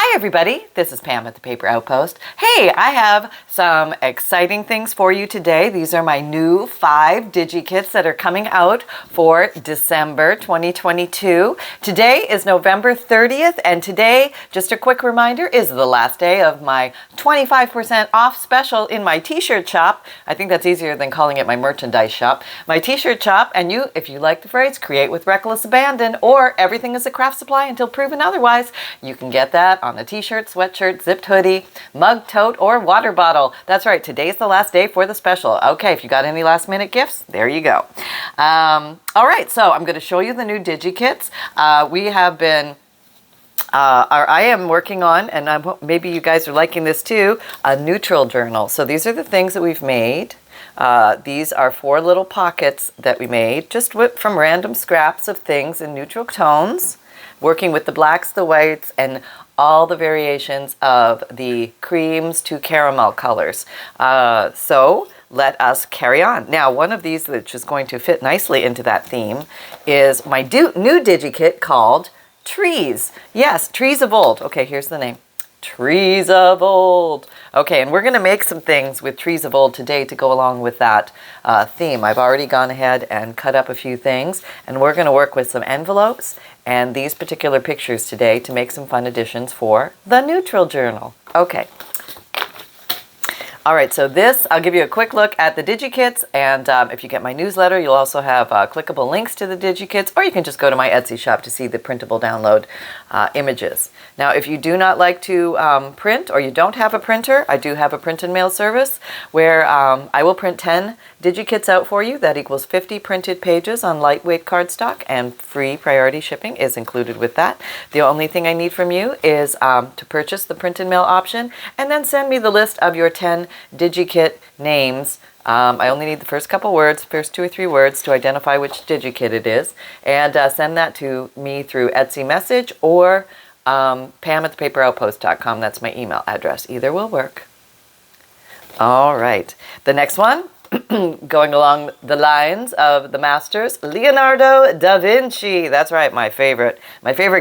Hi everybody, this is Pam at the Paper Outpost. Hey, I have some exciting things for you today. These are my new 5 Digikits that are coming out for December 2022. Today is November 30th, and today, just a quick reminder, is the last day of my 25% off special in my T-shirt shop. I think that's easier than calling it my merchandise shop. My T-shirt shop, and you, if you like the phrase, create with reckless abandon, or everything is a craft supply until proven otherwise, you can get that on a t-shirt, sweatshirt, zipped hoodie, mug, tote, or water bottle. That's right, today's the last day for the special. Okay, if you got any last minute gifts, there you go. All right, so I'm going to show you the new Digikits. We have been, I am working on, and maybe you guys are liking this too, a neutral journal. So these are the things that we've made. These are 4 little pockets that we made, just from random scraps of things in neutral tones, working with the blacks, the whites, and all the variations of the creams to caramel colors. So let us carry on. Now, one of these which is going to fit nicely into that theme is my new Digikit called Trees. Yes, Trees of Old. Okay, here's the name. Trees of Old. Okay, and we're going to make some things with Trees of Old today to go along with that theme. I've already gone ahead and cut up a few things, and we're going to work with some envelopes and these particular pictures today to make some fun additions for the neutral journal. Okay. All right, so this, I'll give you a quick look at the Digikits, and if you get my newsletter, you'll also have clickable links to the Digikits, or you can just go to my Etsy shop to see the printable download images. Now, if you do not like to print, or you don't have a printer, I do have a print and mail service where I will print 10 Digikits out for you. That equals 50 printed pages on lightweight cardstock, and free priority shipping is included with that. The only thing I need from you is to purchase the print and mail option, and then send me the list of your 10 Digikit names. I only need the first couple words, first 2 or 3 words to identify which Digikit it is, and send that to me through Etsy message or Pam at ThePaperOutpost.com. That's my email address. Either will work. All right. The next one, going along the lines of the masters, Leonardo da Vinci. That's right, my favorite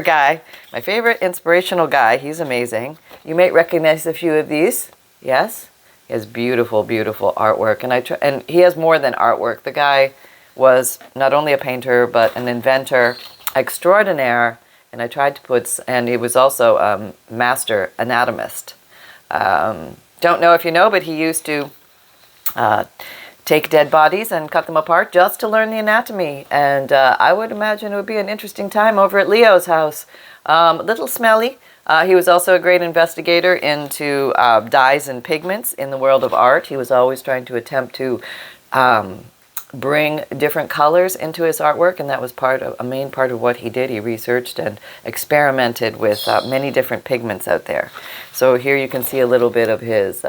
guy, my favorite inspirational guy. He's amazing. You may recognize a few of these. Yes. He has beautiful, beautiful artwork, and he has more than artwork. The guy was not only a painter but an inventor extraordinaire, and I tried to put, and he was also a master anatomist. Don't know if you know, but he used to take dead bodies and cut them apart just to learn the anatomy, and I would imagine it would be an interesting time over at Leo's house. A little smelly. He was also a great investigator into dyes and pigments in the world of art. He was always trying to attempt to bring different colors into his artwork, and that was a main part of what he did. He researched and experimented with many different pigments out there. So here you can see a little bit of his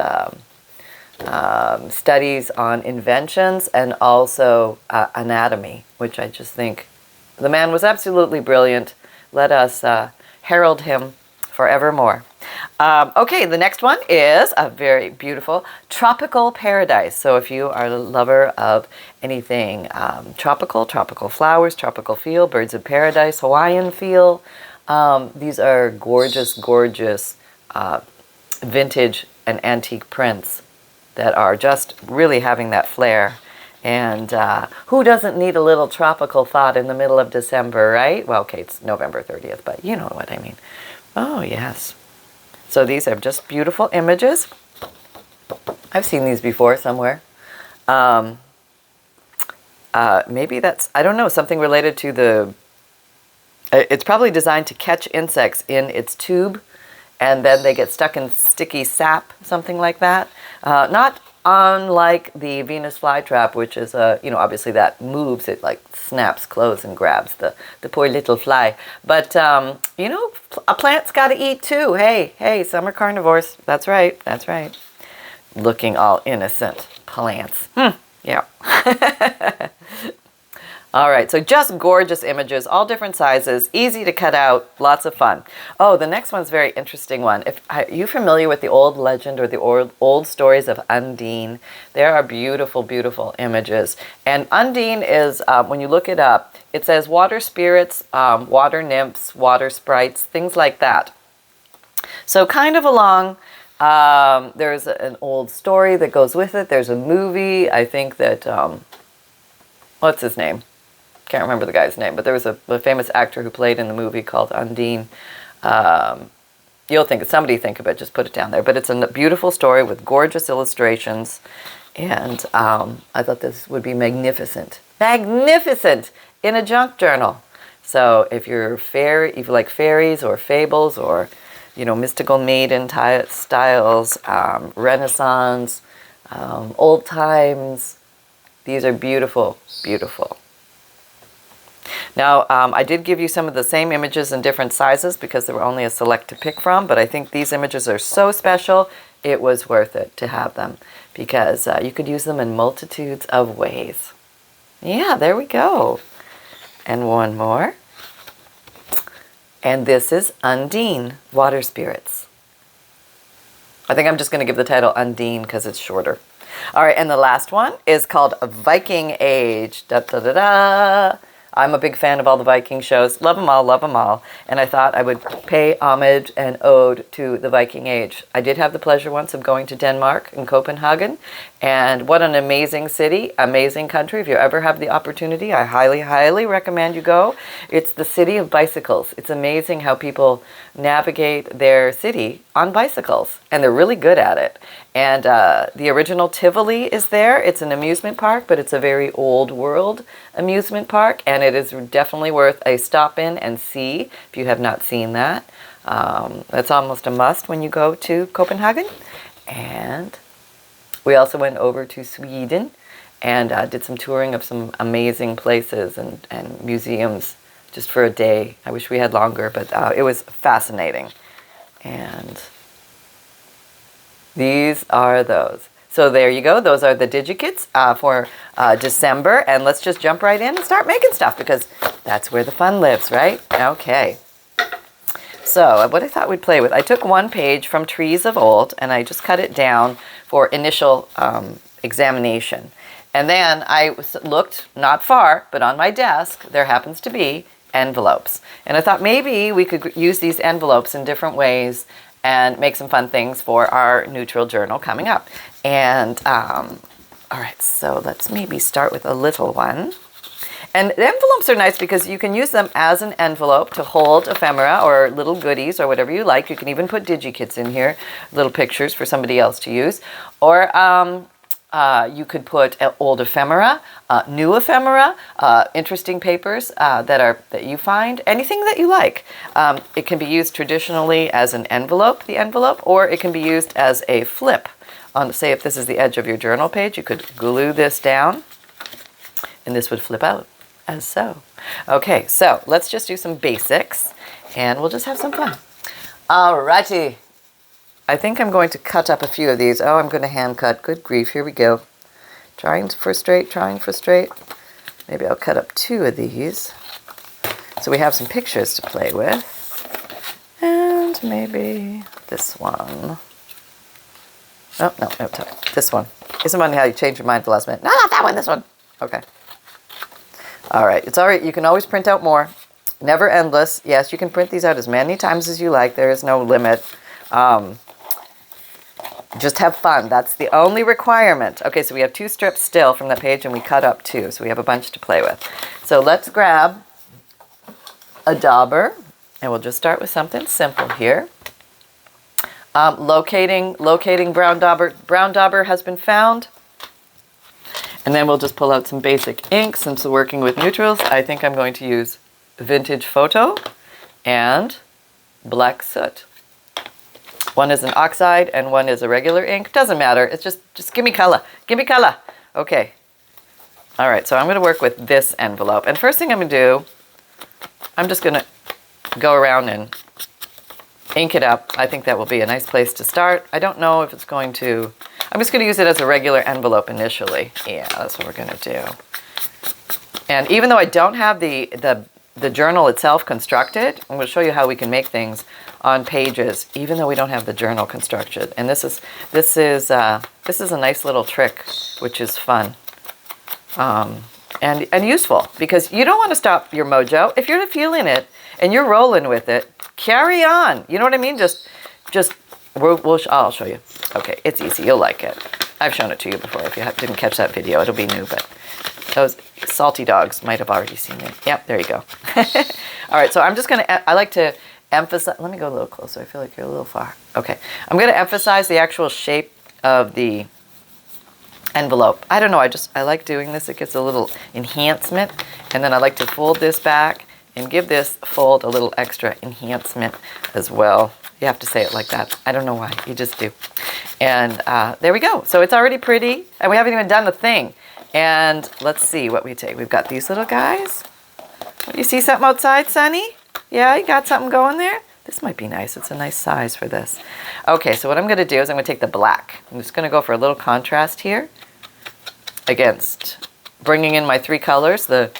studies on inventions and also anatomy, which I just think the man was absolutely brilliant. Let us herald him forevermore. Okay, the next one is a very beautiful tropical paradise. So if you are a lover of anything tropical flowers, tropical feel, birds of paradise, Hawaiian feel, these are gorgeous, gorgeous vintage and antique prints that are just really having that flair. And who doesn't need a little tropical thought in the middle of December, right? Well, okay, it's November 30th, but you know what I mean. Oh, yes. So these are just beautiful images. I've seen these before somewhere. Maybe that's, I don't know, something related to the, it's probably designed to catch insects in its tube, and then they get stuck in sticky sap, something like that. Not unlike the Venus flytrap, which is, obviously that moves, it like snaps closed and grabs the poor little fly. But, a plant's got to eat too. Hey, some are carnivores. That's right. Looking all innocent plants. Yeah. All right, so just gorgeous images, all different sizes, easy to cut out, lots of fun. Oh, the next one's a very interesting one. Are you familiar with the old legend or the old stories of Undine? There are beautiful, beautiful images. And Undine is, when you look it up, it says water spirits, water nymphs, water sprites, things like that. So kind of along, there's an old story that goes with it. There's a movie, I think that, what's his name? Can't remember the guy's name, but there was a famous actor who played in the movie called Undeen. You'll think, somebody think of it, just put it down there. But it's a beautiful story with gorgeous illustrations. And I thought this would be magnificent. Magnificent in a junk journal. So if you're if you like fairies or fables or, you know, mystical maiden styles, Renaissance, old times, these are beautiful, beautiful. Now, I did give you some of the same images in different sizes because there were only a select to pick from, but I think these images are so special, it was worth it to have them because you could use them in multitudes of ways. Yeah, there we go. And one more. And this is Undine, Water Spirits. I think I'm just going to give the title Undine because it's shorter. All right, and the last one is called Viking Age. Da, da, da, da. I'm a big fan of all the Viking shows. Love them all, love them all. And I thought I would pay homage and ode to the Viking Age. I did have the pleasure once of going to Denmark and Copenhagen. And what an amazing city, amazing country. If you ever have the opportunity, I highly, highly recommend you go. It's the city of bicycles. It's amazing how people navigate their city on bicycles. And they're really good at it. And the original Tivoli is there. It's an amusement park, but it's a very old world amusement park. And it is definitely worth a stop in and see if you have not seen that. That's almost a must when you go to Copenhagen. And we also went over to Sweden and did some touring of some amazing places and museums just for a day. I wish we had longer, but it was fascinating. And these are those. So there you go. Those are the Digikits for December. And let's just jump right in and start making stuff because that's where the fun lives, right? Okay. So what I thought we'd play with, I took one page from Trees of Old and I just cut it down for initial examination. And then I looked not far, but on my desk, there happens to be envelopes. And I thought maybe we could use these envelopes in different ways and make some fun things for our neutral journal coming up. And, all right, so let's maybe start with a little one. And the envelopes are nice because you can use them as an envelope to hold ephemera or little goodies or whatever you like. You can even put Digikits in here, little pictures for somebody else to use. Or you could put old ephemera, new ephemera, interesting papers that you find, anything that you like. It can be used traditionally as an envelope, the envelope, or it can be used as a flip. Say if this is the edge of your journal page, you could glue this down and this would flip out as so. Okay, so let's just do some basics and we'll just have some fun. Alrighty. I think I'm going to cut up a few of these. Oh, I'm going to hand cut. Good grief. Here we go. Trying for straight. Maybe I'll cut up 2 of these. So we have some pictures to play with. And maybe this one. Oh, no, this one. Isn't funny how you change your mind at the last minute. No, not that one, this one. Okay. All right. It's all right. You can always print out more. Never endless. Yes, you can print these out as many times as you like. There is no limit. Just have fun. That's the only requirement. Okay, so we have 2 strips still from the page and we cut up 2. So we have a bunch to play with. So let's grab a dauber and we'll just start with something simple here. Locating brown dauber. Brown dauber has been found. And then we'll just pull out some basic ink. Since we're working with neutrals, I think I'm going to use Vintage Photo and Black Soot. One is an oxide and one is a regular ink. Doesn't matter. It's just give me color. Give me color. Okay. All right, so I'm going to work with this envelope. And first thing I'm going to do, I'm just going to go around and ink it up. I think that will be a nice place to start. I don't know if it's going to... I'm just going to use it as a regular envelope initially. Yeah, that's what we're going to do. And even though I don't have the journal itself constructed, I'm going to show you how we can make things on pages, even though we don't have the journal constructed. And this is a nice little trick, which is fun and useful because you don't want to stop your mojo. If you're feeling it and you're rolling with it, carry on. You know what I mean? Just just, I'll show you. Okay, it's easy. You'll like it. I've shown it to you before. If you didn't catch that video, it'll be new, but those salty dogs might have already seen it. Yep, there you go. All right, so I'm just going to, I like to emphasize, let me go a little closer. I feel like you're a little far. Okay, I'm going to emphasize the actual shape of the envelope. I don't know, I like doing this. It gives a little enhancement, and then I like to fold this back and give this fold a little extra enhancement as well. You have to say it like that. I don't know why, you just do. And there we go. So it's already pretty, and we haven't even done a thing. And let's see what we take. We've got these little guys. You see something outside, Sonny? Yeah, you got something going there? This might be nice. It's a nice size for this. Okay, so what I'm going to do is I'm going to take the black. I'm just going to go for a little contrast here against bringing in my three colors, the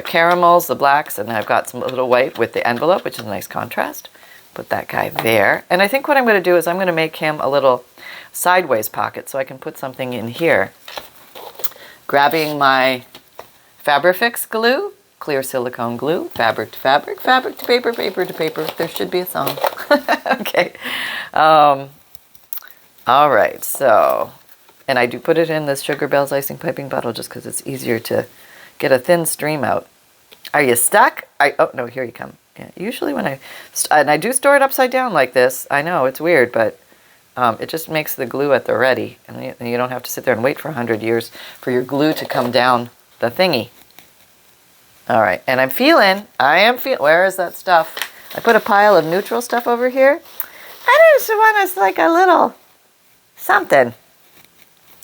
caramels, the blacks, and I've got some little white with the envelope, which is a nice contrast. Put that guy there. And I think what I'm going to do is I'm going to make him a little sideways pocket so I can put something in here. Grabbing my Fabrifix glue, clear silicone glue, fabric to fabric, fabric to paper, paper to paper. There should be a song. Okay. All right, so, and I do put it in this Sugar Bells icing piping bottle just because it's easier to get a thin stream out. Are you stuck? Oh, no, here you come. Yeah, usually when and I do store it upside down like this. I know, it's weird, but it just makes the glue at the ready. And you don't have to sit there and wait for 100 years for your glue to come down the thingy. All right, and I am feeling, where is that stuff? I put a pile of neutral stuff over here. I just want us like a little something.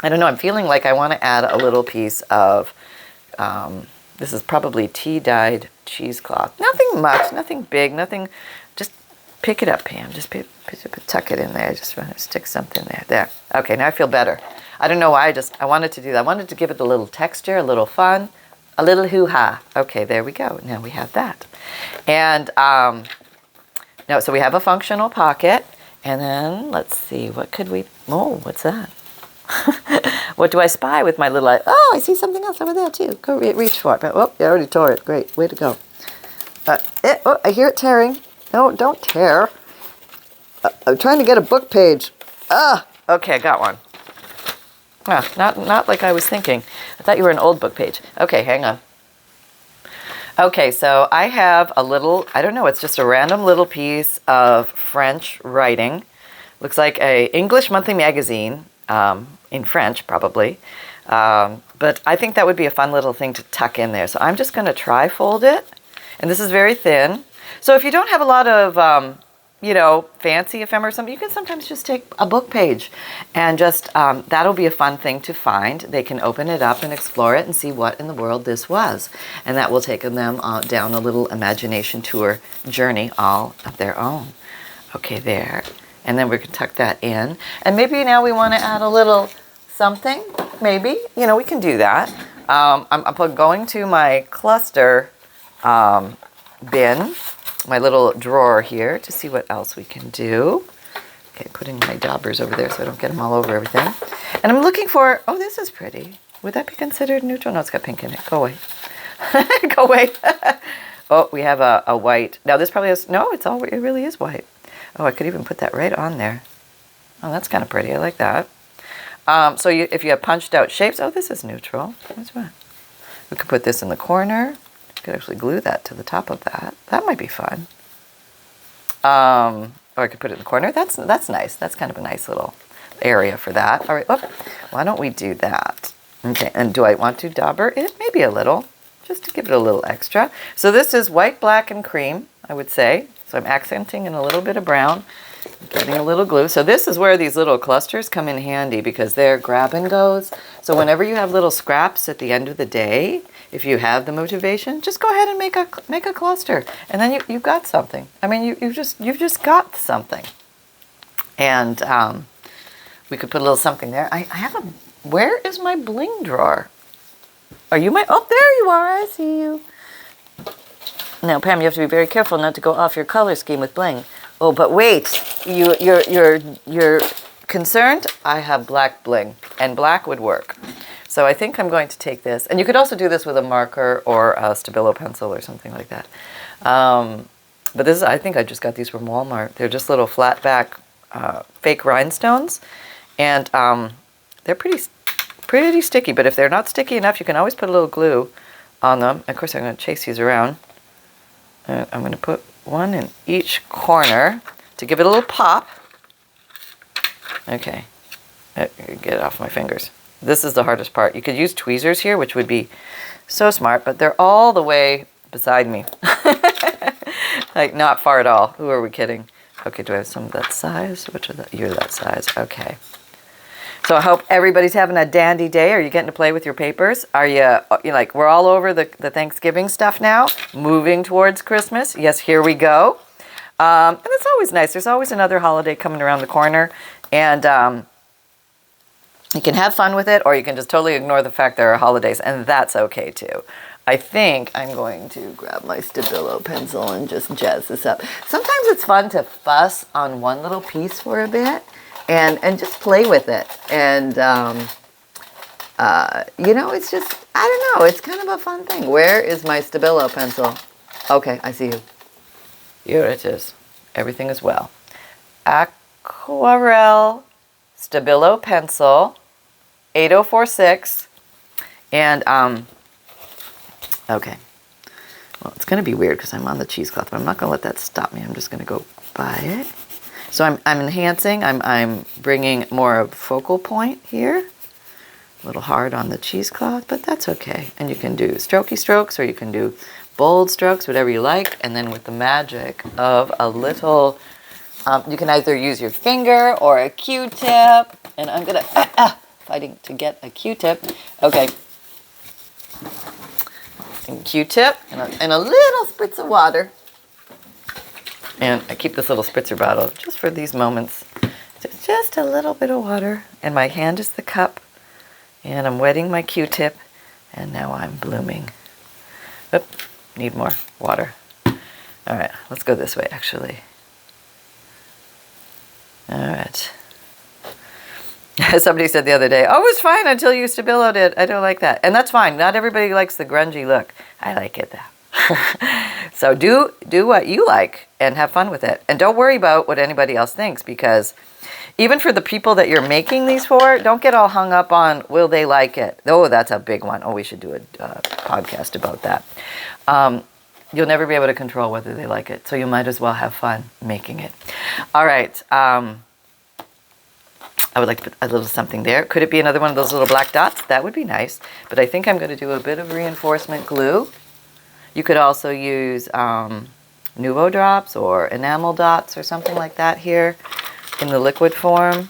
I don't know, I'm feeling like I want to add a little piece of, this is probably tea-dyed cheesecloth. Nothing much, nothing big, nothing, just pick it up, Pam. Just tuck it in there. Just want to stick something there. There. Okay, now I feel better. I don't know why, I wanted to do that. I wanted to give it a little texture, a little fun, a little hoo-ha. Okay, there we go. Now we have that. And, no, so we have a functional pocket. And then, let's see, what could we, oh, what's that? What do I spy with my little eye? Oh, I see something else over there too. Go reach for it. Oh, you already tore it. Great. Way to go. Oh, I hear it tearing. No, don't tear. I'm trying to get a book page. Okay, I got one. Not like I was thinking. I thought you were an old book page. Okay, hang on. Okay, so I have a little, I don't know, it's just a random little piece of French writing. Looks like a English monthly magazine. In French, probably. But I think that would be a fun little thing to tuck in there. So I'm just going to tri-fold it. And this is very thin. So if you don't have a lot of, you know, fancy ephemera or something, you can sometimes just take a book page. And just, that'll be a fun thing to find. They can open it up and explore it and see what in the world this was. And that will take them down a little imagination tour journey all of their own. Okay, there. And then we can tuck that in. And maybe now we want to add a little something, maybe. You know, we can do that. I'm going to my cluster bin, my little drawer here, to see what else we can do. Okay, putting my daubers over there so I don't get them all over everything. And I'm looking for, oh, this is pretty. Would that be considered neutral? No, it's got pink in it. Go away. Go away. Oh, we have a white. Now this probably has, no, it really is white. Oh, I could even put that right on there. Oh, that's kind of pretty. I like that. So if you have punched out shapes, oh, this is neutral. That's what. We could put this in the corner. You could actually glue that to the top of that. That might be fun. Or I could put it in the corner. That's nice. That's kind of a nice little area for that. All right. Oh, why don't we do that? Okay. And do I want to dauber it? Maybe a little, just to give it a little extra. So this is white, black, and cream, I would say. So I'm accenting in a little bit of brown, getting a little glue. So this is where these little clusters come in handy because they're grab and goes. So whenever you have little scraps at the end of the day, if you have the motivation, just go ahead and make a cluster, and then you've got something. I mean, you've just got something. And we could put a little something there. I have a. Where is my bling drawer? Are you my? Oh, there you are. I see you. Now, Pam, you have to be very careful not to go off your color scheme with bling. Oh, but wait, you're concerned? I have black bling, and black would work. So I think I'm going to take this, and you could also do this with a marker or a Stabilo pencil or something like that. But this is, I think I just got these from Walmart. They're just little flat back fake rhinestones. And they're pretty sticky. But if they're not sticky enough, you can always put a little glue on them. And of course, I'm going to chase these around. And I'm going to put one in each corner to give it a little pop. Okay. Get it off my fingers. This is the hardest part. You could use tweezers here, which would be so smart, but they're all the way beside me. Like, not far at all. Who are we kidding? Okay, do I have some of that size? Which are that? You're that size. Okay. So I hope everybody's having a dandy day. Are you getting to play with your papers? Are you like, we're all over the Thanksgiving stuff now, moving towards Christmas. Yes, here we go. And it's always nice. There's always another holiday coming around the corner. And you can have fun with it, or you can just totally ignore the fact there are holidays, and that's okay too. I think I'm going to grab my Stabilo pencil and just jazz this up. Sometimes it's fun to fuss on one little piece for a bit and just play with it. And, you know, it's just, I don't know, it's kind of a fun thing. Where is my Stabilo pencil? Okay, I see you. Here it is. Everything is well. Aquarelle Stabilo pencil, 8046. And, okay. Well, it's going to be weird because I'm on the cheesecloth, but I'm not going to let that stop me. I'm just going to go by it. So I'm enhancing. I'm bringing more of focal point here. A little hard on the cheesecloth, but that's okay. And you can do strokey strokes, or you can do bold strokes, whatever you like. And then with the magic of a little, you can either use your finger or a Q-tip. And I'm going to, fighting to get a Q-tip. Okay. And Q-tip and a little spritz of water. And I keep this little spritzer bottle just for these moments. Just a little bit of water. And my hand is the cup. And I'm wetting my Q-tip. And now I'm blooming. Oop, need more water. All right, let's go this way, actually. All right. Somebody said the other day, oh, it was fine until you Stabilo did. I don't like that. And that's fine. Not everybody likes the grungy look. I like it, though. So do what you like and have fun with it. And don't worry about what anybody else thinks, because even for the people that you're making these for, don't get all hung up on, will they like it? Oh, that's a big one. Oh, we should do a podcast about that. You'll never be able to control whether they like it. So you might as well have fun making it. All right. I would like to put a little something there. Could it be another one of those little black dots? That would be nice. But I think I'm going to do a bit of reinforcement glue. You could also use Nuvo drops or enamel dots or something like that here in the liquid form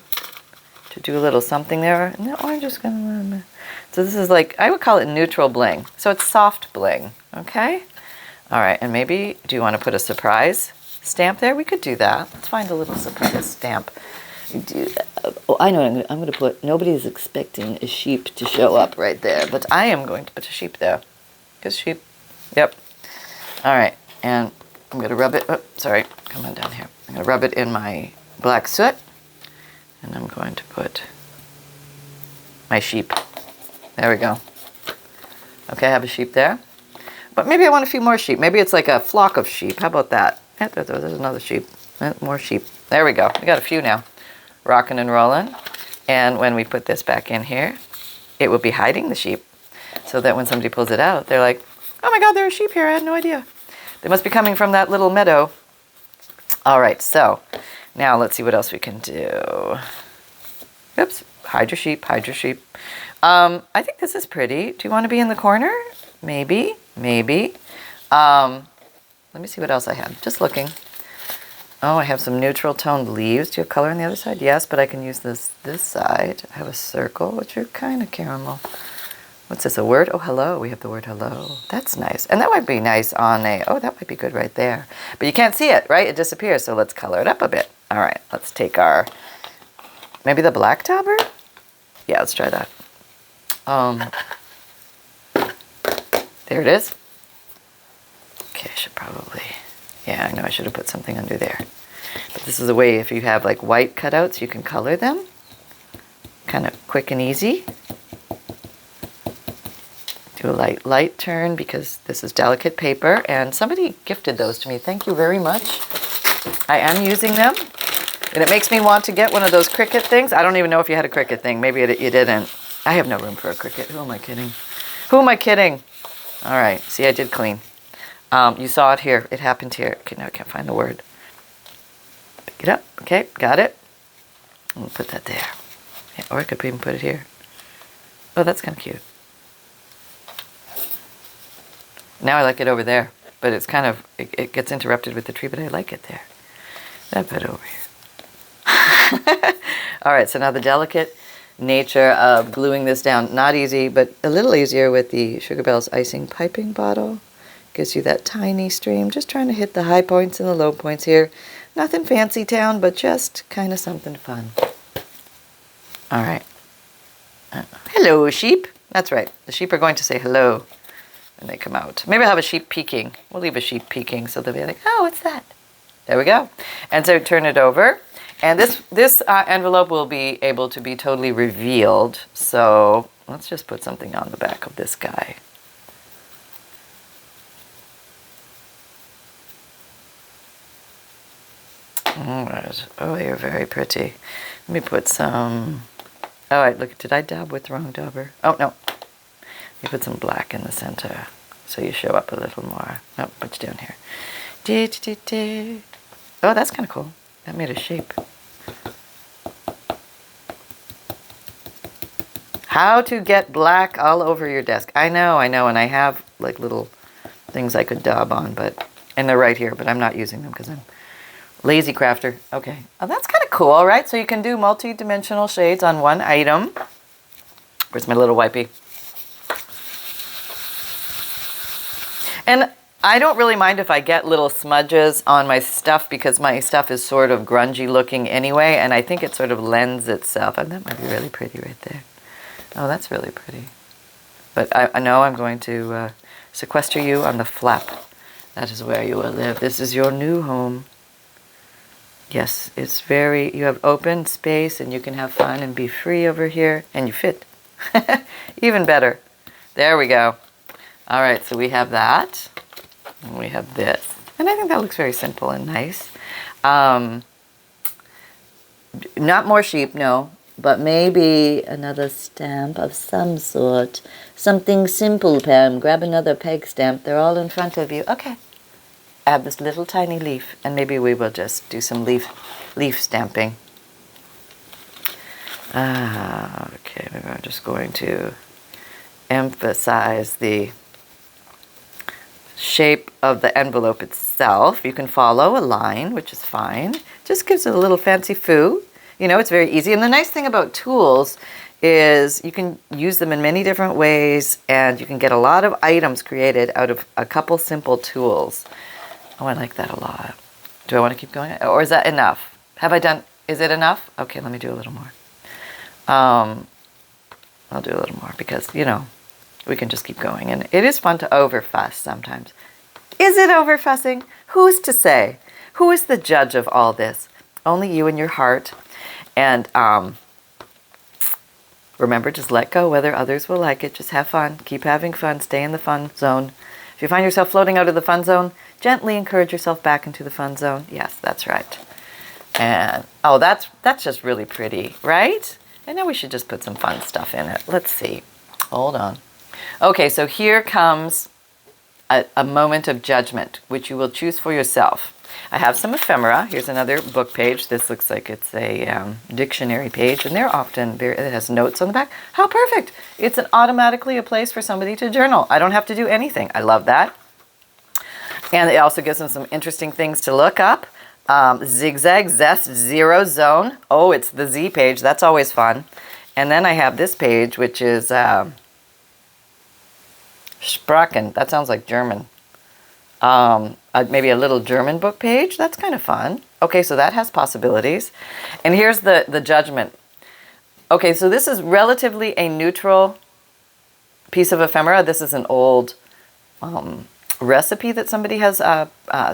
to do a little something there. And then I'm just going to... So this is like, I would call it neutral bling. So it's soft bling, okay? All right, and maybe, do you want to put a surprise stamp there? We could do that. Let's find a little surprise stamp. Do that. Oh, I know what I'm going to put. Nobody's expecting a sheep to show up right there, but I am going to put a sheep there. Because sheep. Yep. All right, and I'm going to rub it. Oh, sorry, come on down here. I'm going to rub it in my black soot, and I'm going to put my sheep. There we go. Okay, I have a sheep there. But maybe I want a few more sheep. Maybe it's like a flock of sheep. How about that? Yeah, there's another sheep. More sheep. There we go. We got a few now. Rocking and rolling. And when we put this back in here, it will be hiding the sheep. So that when somebody pulls it out, they're like, oh my God, there are sheep here. I had no idea. They must be coming from that little meadow. All right, so now let's see what else we can do. Oops, hide your sheep, hide your sheep. I think this is pretty. Do you want to be in the corner? Maybe, maybe. Let me see what else I have. Just looking. Oh, I have some neutral toned leaves. Do you have color on the other side? Yes, but I can use this side. I have a circle, which are kind of caramel. What's this, a word? Oh, hello. We have the word hello. That's nice. And that might be nice on a, oh, that might be good right there. But you can't see it, right? It disappears. So let's color it up a bit. All right, let's take our, maybe the black dauber? Yeah, let's try that. There it is. Okay, I should probably, yeah, I know I should have put something under there. But this is a way, if you have like white cutouts, you can color them. Kind of quick and easy. Do a light turn because this is delicate paper, and somebody gifted those to me. Thank you very much. I am using them, and it makes me want to get one of those Cricut things. I don't even know if you had a Cricut thing. Maybe you didn't. I have no room for a Cricut. Who am I kidding? Who am I kidding? All right. See, I did clean. You saw it here. It happened here. Okay, now I can't find the word. Pick it up. Okay, got it. I'm gonna put that there. Yeah, or I could even put it here. Oh, that's kind of cute. Now I like it over there, but it's kind of, it gets interrupted with the tree, but I like it there. That bit over here. All right, so now the delicate nature of gluing this down. Not easy, but a little easier with the Sugar Bells icing piping bottle. Gives you that tiny stream. Just trying to hit the high points and the low points here. Nothing fancy town, but just kind of something fun. All right. Hello, sheep. That's right. The sheep are going to say hello when they come out. Maybe I'll have a sheep peeking. We'll leave a sheep peeking so they'll be like, oh, what's that? There we go. And so turn it over. And this envelope will be able to be totally revealed. So let's just put something on the back of this guy. All right. Oh, you're very pretty. Let me put some... Oh, wait, look, did I dab with the wrong dauber? Oh, no. You put some black in the center so you show up a little more. Oh, put you down here. Oh, that's kind of cool. That made a shape. How to get black all over your desk. I know, and I have like little things I could daub on, and they're right here, but I'm not using them because I'm lazy crafter. Okay. Oh, that's kind of cool, right? So you can do multi-dimensional shades on one item. Where's my little wipey? And I don't really mind if I get little smudges on my stuff because my stuff is sort of grungy looking anyway, and I think it sort of lends itself. And that might be really pretty right there. Oh, that's really pretty. But I know I'm going to sequester you on the flap. That is where you will live. This is your new home. Yes, it's very, you have open space and you can have fun and be free over here, and you fit. Even better. There we go. All right, so we have that, and we have this. And I think that looks very simple and nice. Not more sheep, no, but maybe another stamp of some sort. Something simple, Pam. Grab another peg stamp. They're all in front of you. Okay. Add this little tiny leaf, and maybe we will just do some leaf stamping. Okay, maybe I'm just going to emphasize the shape of the envelope itself. You can follow a line, which is fine. Just gives it a little fancy foo. You know, it's very easy. And the nice thing about tools is you can use them in many different ways, and you can get a lot of items created out of a couple simple tools. Oh, I like that a lot. Do I want to keep going? Or is that enough? Have I done, is it enough? Okay, let me do a little more. I'll do a little more because, you know, we can just keep going. And it is fun to overfuss sometimes. Is it overfussing? Who's to say? Who is the judge of all this? Only you and your heart. And remember, just let go whether others will like it. Just have fun. Keep having fun. Stay in the fun zone. If you find yourself floating out of the fun zone, gently encourage yourself back into the fun zone. Yes, that's right. And, oh, that's just really pretty, right? I know we should just put some fun stuff in it. Let's see. Hold on. Okay, so here comes a moment of judgment, which you will choose for yourself. I have some ephemera. Here's another book page. This looks like it's a dictionary page, and they're often very, it has notes on the back. How perfect. It's automatically a place for somebody to journal. I don't have to do anything. I love that. And it also gives them some interesting things to look up. Zigzag, Zest, Zero Zone. Oh, it's the Z page. That's always fun. And then I have this page, which is Sprachen. That sounds like German. Maybe a little German book page. That's kind of fun. Okay, so that has possibilities. And here's the judgment. Okay, so this is relatively a neutral piece of ephemera. This is an old recipe that somebody has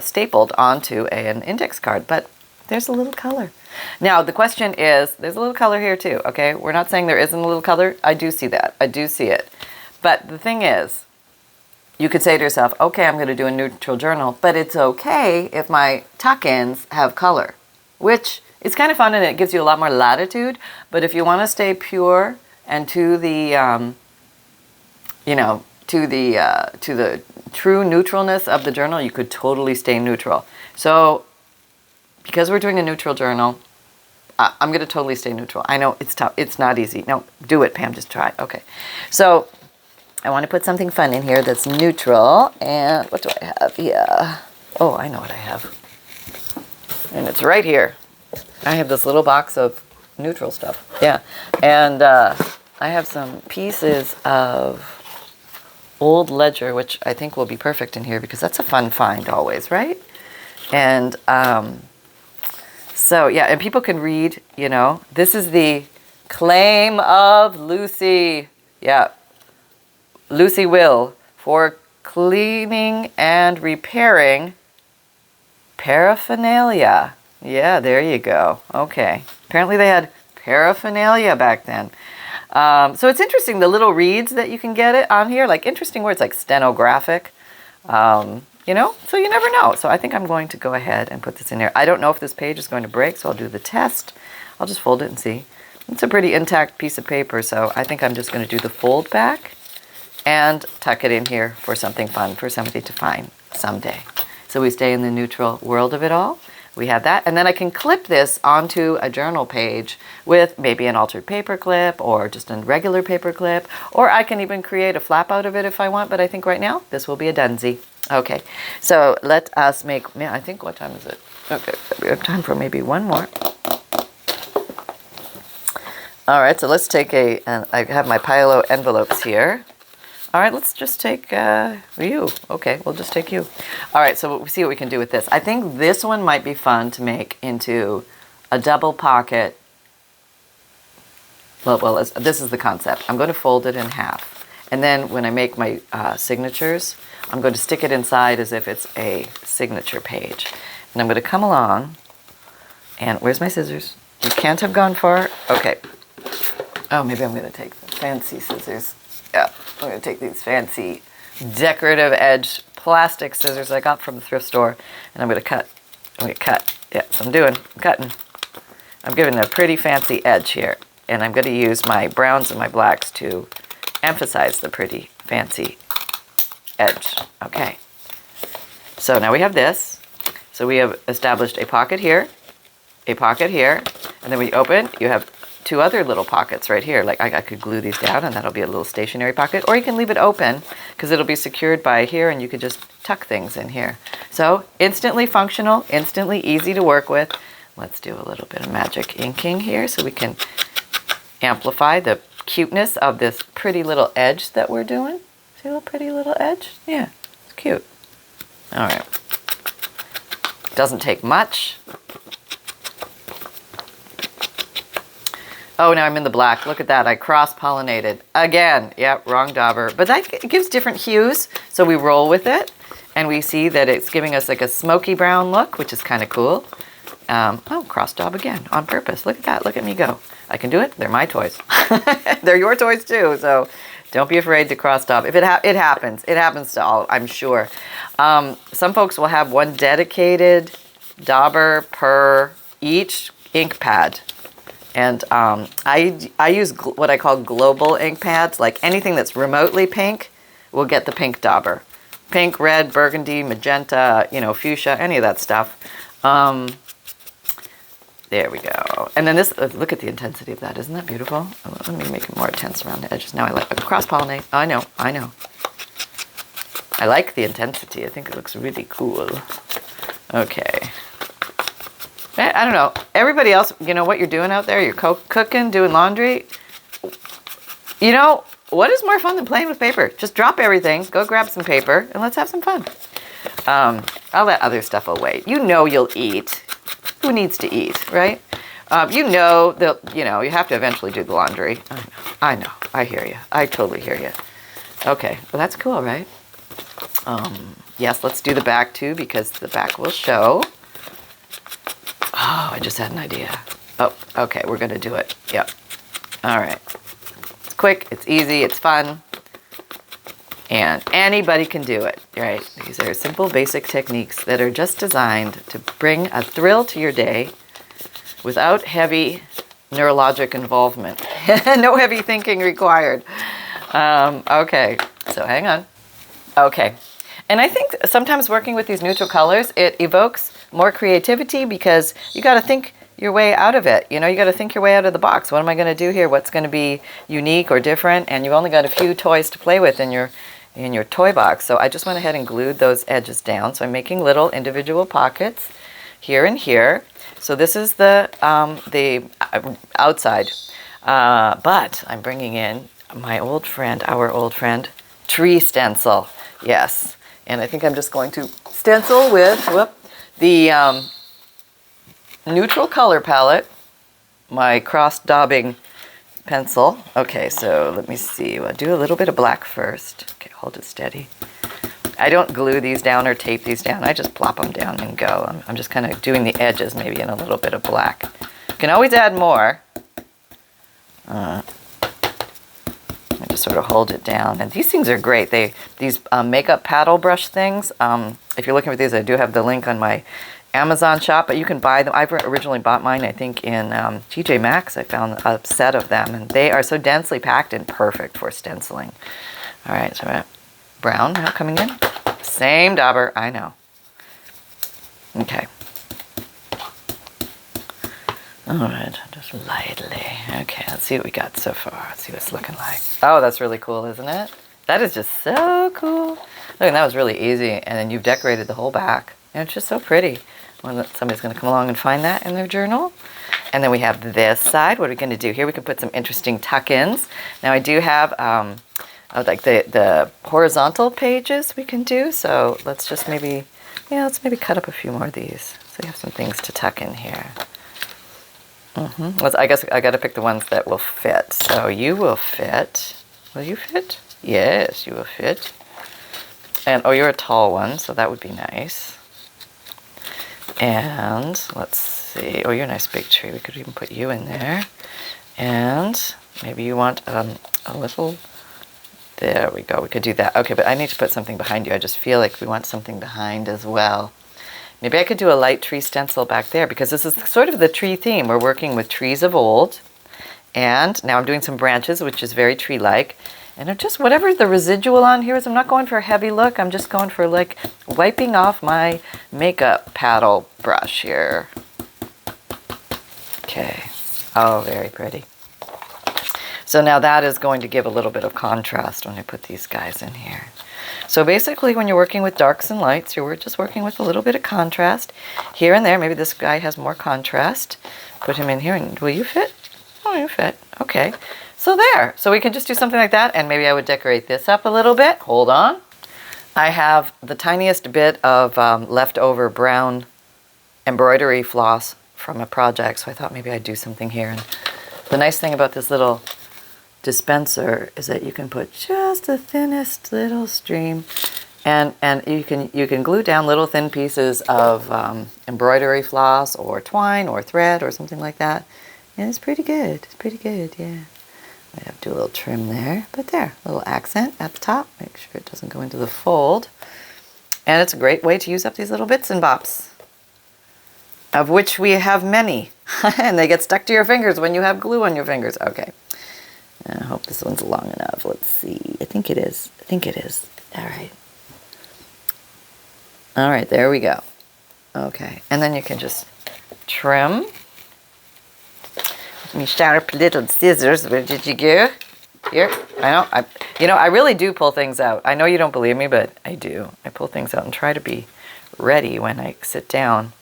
stapled onto an index card, but there's a little color. Now, the question is, there's a little color here too, okay? We're not saying there isn't a little color. I do see that. I do see it. But the thing is, you could say to yourself, okay, I'm going to do a neutral journal, but it's okay if my tuck-ins have color, which is kind of fun and it gives you a lot more latitude. But if you want to stay pure and to the, you know, to the true neutralness of the journal, you could totally stay neutral. So because we're doing a neutral journal, I'm going to totally stay neutral. I know it's tough. It's not easy. No, do it, Pam. Just try. Okay. So I want to put something fun in here that's neutral. And what do I have here? Oh, I know what I have. And it's right here. I have this little box of neutral stuff. Yeah. And I have some pieces of old ledger, which I think will be perfect in here because that's a fun find always, right? And so, yeah, and people can read, you know, this is the claim of Lucy. Yeah. Lucy Will for cleaning and repairing paraphernalia. Yeah, there you go. Okay. Apparently they had paraphernalia back then. So it's interesting, the little reads that you can get it on here, like interesting words like stenographic, you know, so you never know. So I think I'm going to go ahead and put this in here. I don't know if this page is going to break, so I'll do the test. I'll just fold it and see. It's a pretty intact piece of paper, so I think I'm just going to do the fold back and tuck it in here for something fun for somebody to find someday. So we stay in the neutral world of it all. We have that, and then I can clip this onto a journal page with maybe an altered paper clip or just a regular paper clip, or I can even create a flap out of it if I want, but I think right now this will be a dunsie. Okay, so let us make, man, I think, what time is it? Okay, we have time for maybe one more. All right, so let's take I have my Pilo envelopes here. All right, let's just take you. Okay, we'll just take you. All right, so we'll see what we can do with this. I think this one might be fun to make into a double pocket. Well, this is the concept. I'm going to fold it in half. And then when I make my signatures, I'm going to stick it inside as if it's a signature page. And I'm going to come along, and where's my scissors? You can't have gone far. Okay. Oh, maybe I'm going to take the fancy scissors. Yeah, I'm going to take these fancy decorative edge plastic scissors I got from the thrift store, and I'm going to cut. I'm going to cut. Yeah, so I'm cutting. I'm giving a pretty fancy edge here, and I'm going to use my browns and my blacks to emphasize the pretty fancy edge. Okay. So now we have this. So we have established a pocket here, and then when you open, you have two other little pockets right here. Like I could glue these down and that'll be a little stationary pocket, or you can leave it open because it'll be secured by here and you could just tuck things in here. So instantly functional, instantly easy to work with. Let's do a little bit of magic inking here so we can amplify the cuteness of this pretty little edge that we're doing. See a little pretty little edge? Yeah, it's cute. All right. Doesn't take much. Oh, now I'm in the black. Look at that. I cross-pollinated. Again. Yeah, wrong dauber. But that gives different hues, so we roll with it. And we see that it's giving us like a smoky brown look, which is kind of cool. Oh, cross-daub again, on purpose. Look at that. Look at me go. I can do it. They're my toys. They're your toys too, so don't be afraid to cross-daub. If it happens. It happens to all, I'm sure. Some folks will have one dedicated dauber per each ink pad. And I use what I call global ink pads. Like anything that's remotely pink will get the pink dauber. Pink, red, burgundy, magenta, you know, fuchsia, any of that stuff. There we go. And then this, look at the intensity of that. Isn't that beautiful? Let me make it more intense around the edges. Now I like cross-pollinate. I know. I like the intensity. I think it looks really cool. Okay. I don't know. Everybody else, you know what you're doing out there? You're cooking, doing laundry. You know, what is more fun than playing with paper? Just drop everything, go grab some paper, and let's have some fun. I'll let other stuff away. You know you'll eat. Who needs to eat, right? You know that, you know, you have to eventually do the laundry. I know. I hear you. I totally hear you. Okay. Well, that's cool, right? Yes, let's do the back too, because the back will show. Oh, I just had an idea. Oh, okay, we're going to do it. Yep. All right. It's quick, it's easy, it's fun. And anybody can do it, right? These are simple, basic techniques that are just designed to bring a thrill to your day without heavy neurologic involvement. No heavy thinking required. Okay, so hang on. Okay, and I think sometimes working with these neutral colors, it evokes more creativity because you got to think your way out of it. You know, you got to think your way out of the box. What am I going to do here? What's going to be unique or different? And you've only got a few toys to play with in your toy box. So I just went ahead and glued those edges down. So I'm making little individual pockets here and here. So this is the outside, but I'm bringing in my old friend, our old friend, tree stencil. Yes, and I think I'm just going to stencil with the neutral color palette, my cross-daubing pencil. Okay, so let me see. I'll do a little bit of black first. Okay, hold it steady. I don't glue these down or tape these down. I just plop them down and go. I'm just kind of doing the edges maybe in a little bit of black. You can always add more. I just sort of hold it down. And these things are great. These makeup paddle brush things, if you're looking for these, I do have the link on my Amazon shop, but you can buy them. I originally bought mine, I think, in TJ Maxx. I found a set of them, and they are so densely packed and perfect for stenciling. All right, so I'm brown now coming in. Same dauber, I know. Okay. All right, just lightly. Okay, let's see what we got so far. Let's see what it's looking like. Oh, that's really cool, isn't it? That is just so cool. Look, and that was really easy. And then you've decorated the whole back. And it's just so pretty. When somebody's going to come along and find that in their journal. And then we have this side. What are we going to do here? We can put some interesting tuck-ins. Now I do have like the horizontal pages we can do. So let's just maybe cut up a few more of these. So we have some things to tuck in here. Well, I guess I got to pick the ones that will fit. So you will fit. Will you fit? Yes, you will fit. And oh, you're a tall one, so that would be nice. And let's see. Oh, you're a nice big tree. We could even put you in there. And maybe you want a little. There we go. We could do that. Okay, but I need to put something behind you. I just feel like we want something behind as well. Maybe I could do a light tree stencil back there because this is sort of the tree theme. We're working with trees of old. And now I'm doing some branches, which is very tree-like. And just whatever the residual on here is, I'm not going for a heavy look. I'm just going for like wiping off my makeup paddle brush here. Okay. Oh, very pretty. So now that is going to give a little bit of contrast when I put these guys in here. So basically when you're working with darks and lights, you're just working with a little bit of contrast here and there. Maybe this guy has more contrast. Put him in here and will you fit? Oh, you fit. Okay. So there. So we can just do something like that, and maybe I would decorate this up a little bit. Hold on. I have the tiniest bit of leftover brown embroidery floss from a project, so I thought maybe I'd do something here. And the nice thing about this little dispenser is that you can put just the thinnest little stream, and you can glue down little thin pieces of embroidery floss or twine or thread or something like that. And it's pretty good. It's pretty good, yeah. I have to do a little trim there, but there, a little accent at the top. Make sure it doesn't go into the fold. And it's a great way to use up these little bits and bops, of which we have many. And they get stuck to your fingers when you have glue on your fingers. Okay. I hope this one's long enough. Let's see. I think it is. I think it is. All right. All right, there we go. Okay. And then you can just trim. Me sharp little scissors. Where did you go? Here. I really do pull things out. I know you don't believe me, but I do. I pull things out and try to be ready when I sit down.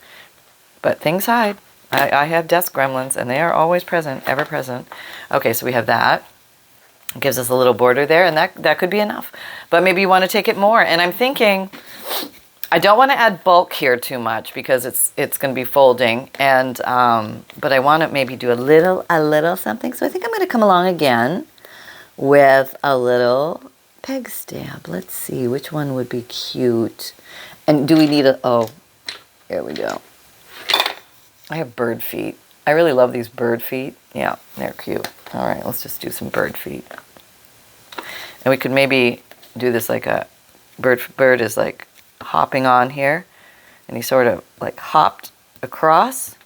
But things hide. I have desk gremlins, and they are always present, ever present. Okay, so we have that. It gives us a little border there, and that could be enough. But maybe you want to take it more. And I'm thinking, I don't want to add bulk here too much because it's going to be folding, and but I want to maybe do a little something. So I think I'm going to come along again with a little peg stamp. Let's see which one would be cute. And do we need a? Oh, here we go. I have bird feet. I really love these bird feet. Yeah, they're cute. All right, let's just do some bird feet. And we could maybe do this like a bird is like hopping on here, and he sort of like hopped across.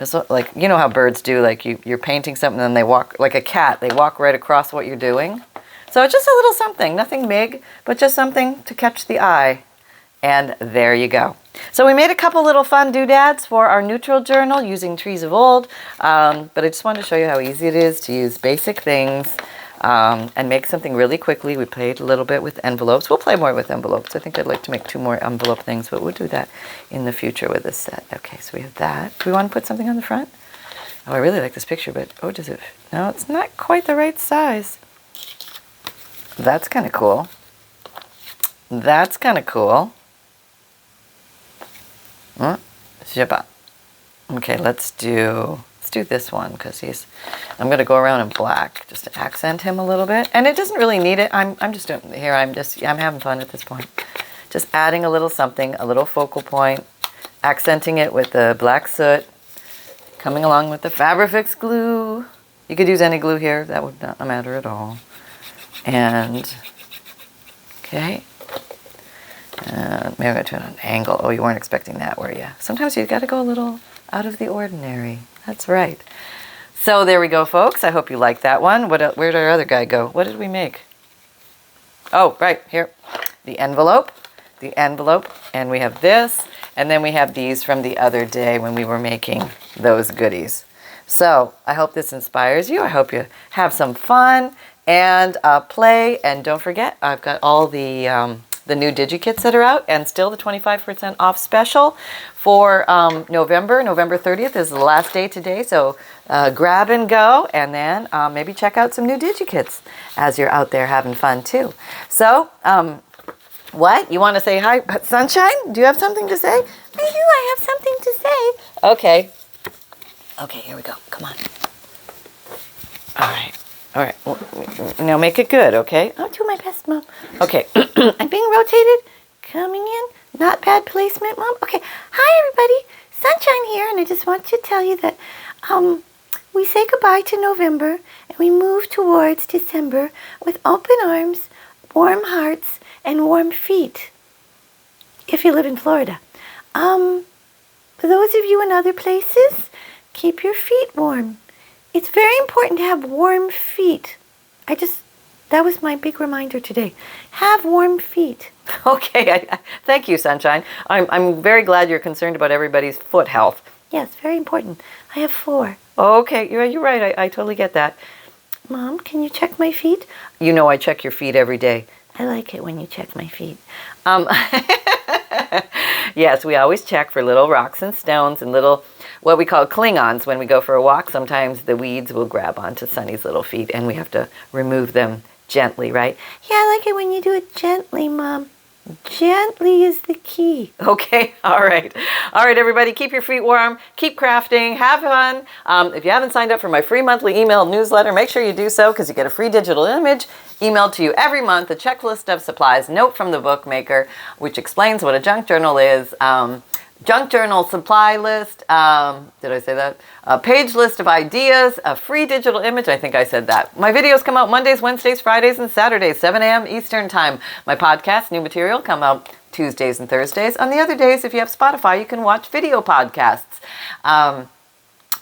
It's like, you know how birds do, like you're painting something and they walk, like a cat, they walk right across what you're doing. So it's just a little something, nothing big, but just something to catch the eye. And there you go. So we made a couple little fun doodads for our neutral journal using Trees of Old, but I just wanted to show you how easy it is to use basic things and make something really quickly. We played a little bit with envelopes. We'll play more with envelopes. I think I'd like to make 2 more envelope things, but we'll do that in the future with this set. Okay, so we have that. Do we want to put something on the front? Oh, I really like this picture, but oh, does it? No, it's not quite the right size. That's kind of cool. That's kind of cool. Okay, let's do this one because I'm going to go around in black just to accent him a little bit. And it doesn't really need it. I'm just doing here. I'm having fun at this point. Just adding a little something, a little focal point, accenting it with the black soot, coming along with the Fabrifix glue. You could use any glue here. That would not matter at all. And okay. Maybe I'm going to turn on an angle. Oh, you weren't expecting that, were you? Sometimes you've got to go a little out of the ordinary. That's right. So there we go, folks. I hope you liked that one. Where did our other guy go? What did we make? Oh, right here. The envelope. And we have this. And then we have these from the other day when we were making those goodies. So I hope this inspires you. I hope you have some fun and play. And don't forget, I've got all the new Digikits that are out, and still the 25% off special for November 30th is the last day today. So grab and go, and then maybe check out some new Digikits as you're out there having fun too. So what? You want to say hi, Sunshine? Do you have something to say? I do. I have something to say. Okay. Okay, here we go. Come on. All right. All right, well, now make it good, okay? I'll do my best, Mom. Okay, I'm being rotated, coming in, not bad placement, Mom. Okay, hi everybody, Sunshine here, and I just want to tell you that we say goodbye to November, and we move towards December with open arms, warm hearts, and warm feet, if you live in Florida. For those of you in other places, keep your feet warm. It's very important to have warm feet. That was my big reminder today. Have warm feet. Okay, thank you, Sunshine. I'm very glad you're concerned about everybody's foot health. Yes, very important. I have 4. Okay, you're right. I totally get that. Mom, can you check my feet? You know I check your feet every day. I like it when you check my feet. Yes, we always check for little rocks and stones and little, what we call Klingons. When we go for a walk, sometimes the weeds will grab onto Sunny's little feet and we have to remove them gently, right? Yeah, I like it when you do it gently, Mom. Gently is the key. Okay, all right. All right, everybody, keep your feet warm, keep crafting, have fun. If you haven't signed up for my free monthly email newsletter, make sure you do so because you get a free digital image emailed to you every month, a checklist of supplies, note from the bookmaker, which explains what a junk journal is, junk journal supply list, did I say that? A page list of ideas, a free digital image, I think I said that. My videos come out Mondays, Wednesdays, Fridays, and Saturdays, 7 a.m. Eastern Time. My podcasts, new material, come out Tuesdays and Thursdays. On the other days, if you have Spotify, you can watch video podcasts.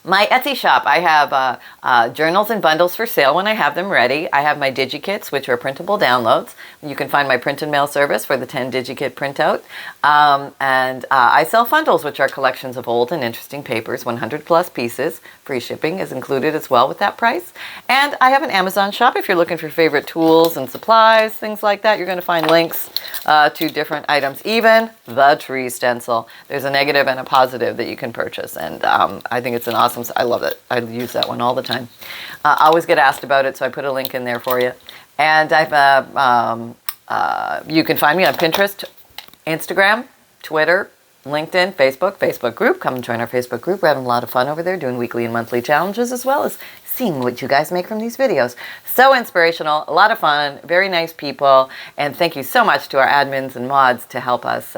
My Etsy shop, I have journals and bundles for sale when I have them ready. I have my Digikits, which are printable downloads. You can find my print and mail service for the 10 Digikit printout. And I sell FUNDLEs, which are collections of old and interesting papers, 100 plus pieces. Free shipping is included as well with that price. And I have an Amazon shop if you're looking for favorite tools and supplies, things like that. You're going to find links to different items, even the tree stencil. There's a negative and a positive that you can purchase. And I think it's an awesome, I love it. I use that one all the time. I always get asked about it, so I put a link in there for you. And I've you can find me on Pinterest, Instagram, Twitter, LinkedIn, Facebook group. Come and join our Facebook group. We're having a lot of fun over there, doing weekly and monthly challenges, as well as seeing what you guys make from these videos. So inspirational, a lot of fun, very nice people, and thank you so much to our admins and mods to help us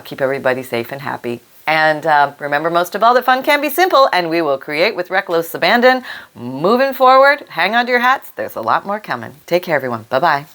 keep everybody safe and happy. And remember, most of all, that fun can be simple, and we will create with reckless abandon. Moving forward, hang on to your hats. There's a lot more coming. Take care, everyone. Bye-bye.